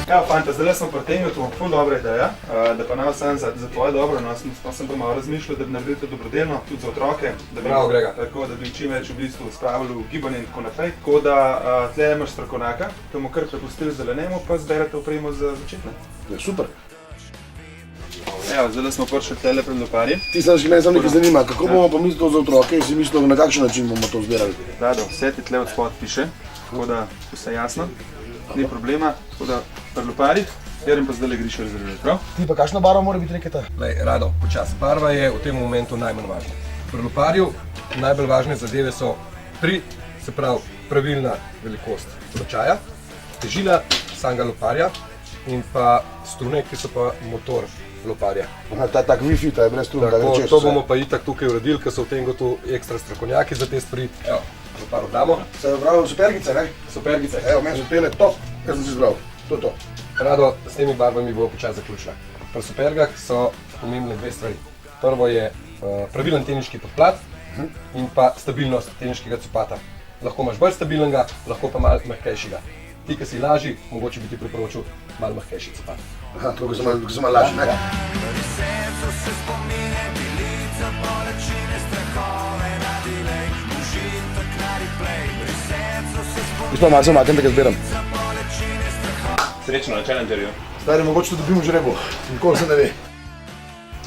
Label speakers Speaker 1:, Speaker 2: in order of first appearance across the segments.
Speaker 1: Ja, fanta, zdaj smo pri tem, to je ful dobra ideja, da pa nam sam za tvoje dobro, no, sem pa malo razmišljal, da bi naredili to dobrodelno, tudi za otroke, da bi čim več v bistvu spravili v gibanje in tako naprej. Tako da tle imaš strokovnjaka, ki mu kar prepustili zelenemu, pa zberete opremo za začetne.
Speaker 2: Ja, super.
Speaker 1: Evo, zdaj smo prišli tle pred loparji.
Speaker 2: Ti se mene samo nekaj zanima, kako bomo pa mislili to za otroke in si mislili, na kakšen način bomo to zbirali?
Speaker 1: Rado, vse ti tle od spod piše, tako da vse jasno, ni problema, tako da pri loparjih, Jaren pa zdaj le griš rezervirati, prav?
Speaker 2: Ti pa kakšna barva mora biti reketa?
Speaker 3: Lej, Rado, počasi. Barva je v tem momentu najmanj važna. Pri loparju najbolj važne zadeve so se pravi, pravilna velikost ročaja, težina samega loparja in pa strune, ki so pa motor loparja.
Speaker 2: Aha, tak Wi-Fi, ta je brez strun, da gre čez.
Speaker 3: To bomo pa itak tukaj uredili, ker so v tem tu ekstra strokovnjaki za te stvari. Evo, lopar oddamo.
Speaker 2: Se je pravi supergice, ne?
Speaker 3: Supergice.
Speaker 2: Evo, meni so tele top, kar sem si zbral. To je to.
Speaker 3: Rado, s temi barvami bo počasi zaključila. Pri supergah so pomembne dve stvari. Prvo je pravilen teniški podplat in pa stabilnost teniškega copata. Lahko imaš bolj stabilnega, lahko pa malo mehkejšega. Ti, ki si lažji, mogoče bi ti priporočil malo mehkejši copat.
Speaker 2: Aha, to, ko sem malo lažji, ne? Jaz pa malo zamakam, da ga zbiram.
Speaker 1: Srečno na Challengerju.
Speaker 2: Stari, mogoče to dobimo žrebo, nikoli se ne ve.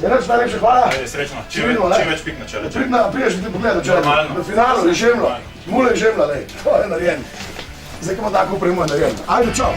Speaker 2: Jarač, najlepša hvala.
Speaker 1: Srečno,
Speaker 2: čim
Speaker 1: več pik na Challengerju.
Speaker 2: Prideš ti pogledati Challenger. Na finalu je žemlja, mule je žemlja, to je narejen. Zdaj, ko ima tako opremo, je narejen. Ajde, čau.